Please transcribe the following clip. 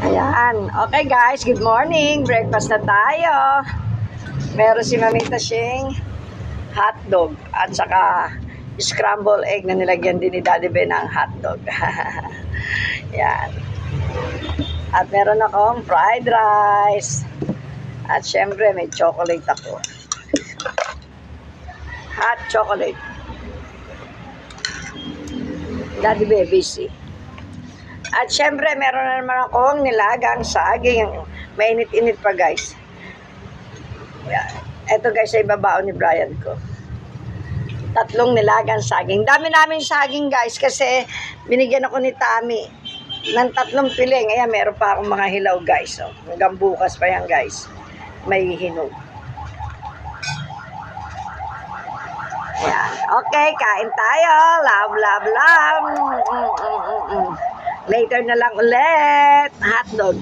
Ayan. Okay guys, good morning. Breakfast na tayo. Meron si Mamita Shing hotdog at saka scrambled egg na nilagyan din ni Daddy Ben ng hotdog. Yan. At meron akong fried rice. At syempre may chocolate ako. Hot chocolate. Daddy Ben busy. At syempre, meron na naman akong nilagang saging. Mainit-init pa, guys. Ito, guys, ay babao ni Brian ko. 3 nilagang saging. Dami namin saging, guys, kasi binigyan ako ni Tami ng 3 piling. Ayan, meron pa akong mga hilaw, guys. So, hanggang bukas pa yan, guys. May hinog. Ayan. Okay, kain tayo. Love, love, love. Later na lang ulit. Hotdog.